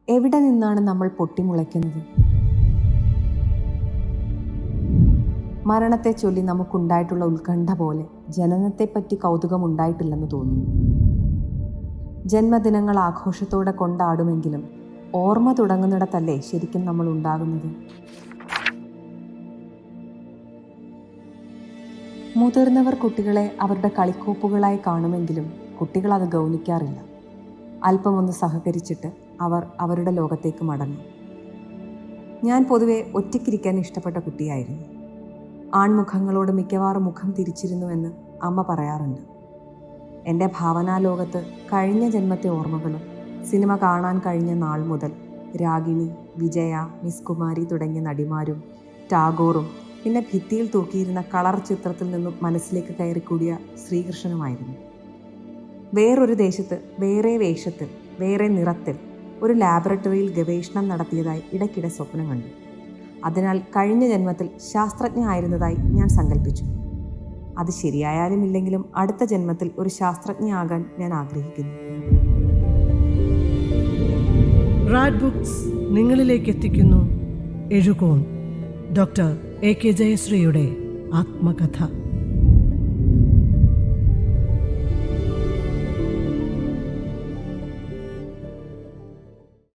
എവിടെ നിന്നാണ് നമ്മൾ പൊട്ടിമുളയ്ക്കുന്നത്? മരണത്തെ ചൊല്ലി നമുക്കുണ്ടായിട്ടുള്ള ഉത്കണ്ഠ പോലെ ജനനത്തെപ്പറ്റി കൗതുകമുണ്ടായിട്ടില്ലെന്ന് തോന്നുന്നു. ജന്മദിനങ്ങൾ ആഘോഷത്തോടെ കൊണ്ടാടുമെങ്കിലും ഓർമ്മ തുടങ്ങുന്നിടത്തല്ലേ ശരിക്കും നമ്മൾ ഉണ്ടാകുന്നത്? മുതിർന്നവർ കുട്ടികളെ അവരുടെ കളിക്കോപ്പുകളായി കാണുമെങ്കിലും കുട്ടികൾ അത് ഗൗനിക്കാറില്ല. അല്പമൊന്ന് സഹകരിച്ചിട്ട് അവർ അവരുടെ ലോകത്തേക്ക് മടങ്ങും. ഞാൻ പൊതുവെ ഒറ്റയ്ക്കിരിക്കാൻ ഇഷ്ടപ്പെട്ട കുട്ടിയായിരുന്നു. ആൺമുഖങ്ങളോട് മിക്കവാറും മുഖം തിരിച്ചിരുന്നുവെന്ന് അമ്മ പറയാറുണ്ട്. എൻ്റെ ഭാവനാലോകത്ത് കഴിഞ്ഞ ജന്മത്തെ ഓർമ്മകളും സിനിമ കാണാൻ കഴിഞ്ഞ നാൾ മുതൽ രാഗിണി, വിജയ, മിസ് കുമാരി തുടങ്ങിയ നടിമാരും ടാഗോറും പിന്നെ ഭിത്തിയിൽ തൂക്കിയിരുന്ന കളർ ചിത്രത്തിൽ നിന്നും മനസ്സിലേക്ക് കയറിക്കൂടിയ ശ്രീകൃഷ്ണനുമായിരുന്നു. വേറൊരു ദേശത്ത്, വേറെ വേഷത്തിൽ, വേറെ നിറത്തിൽ ഒരു ലാബറട്ടറിയിൽ ഗവേഷണം നടത്തിയതായി ഇടയ്ക്കിടെ സ്വപ്നം കണ്ടു. അതിനാൽ കഴിഞ്ഞ ജന്മത്തിൽ ശാസ്ത്രജ്ഞ ആയിരുന്നതായി ഞാൻ സങ്കല്പിച്ചു. അത് ശരിയായാലും ഇല്ലെങ്കിലും അടുത്ത ജന്മത്തിൽ ഒരു ശാസ്ത്രജ്ഞ ആകാൻ ഞാൻ ആഗ്രഹിക്കുന്നു. റാഡ് ബുക്സ് നിങ്ങളിലേക്ക് എത്തിക്കുന്നു എഴുകോൺ ഡോക്ടർ എ കെ ജയശ്രീയുടെ ആത്മകഥ.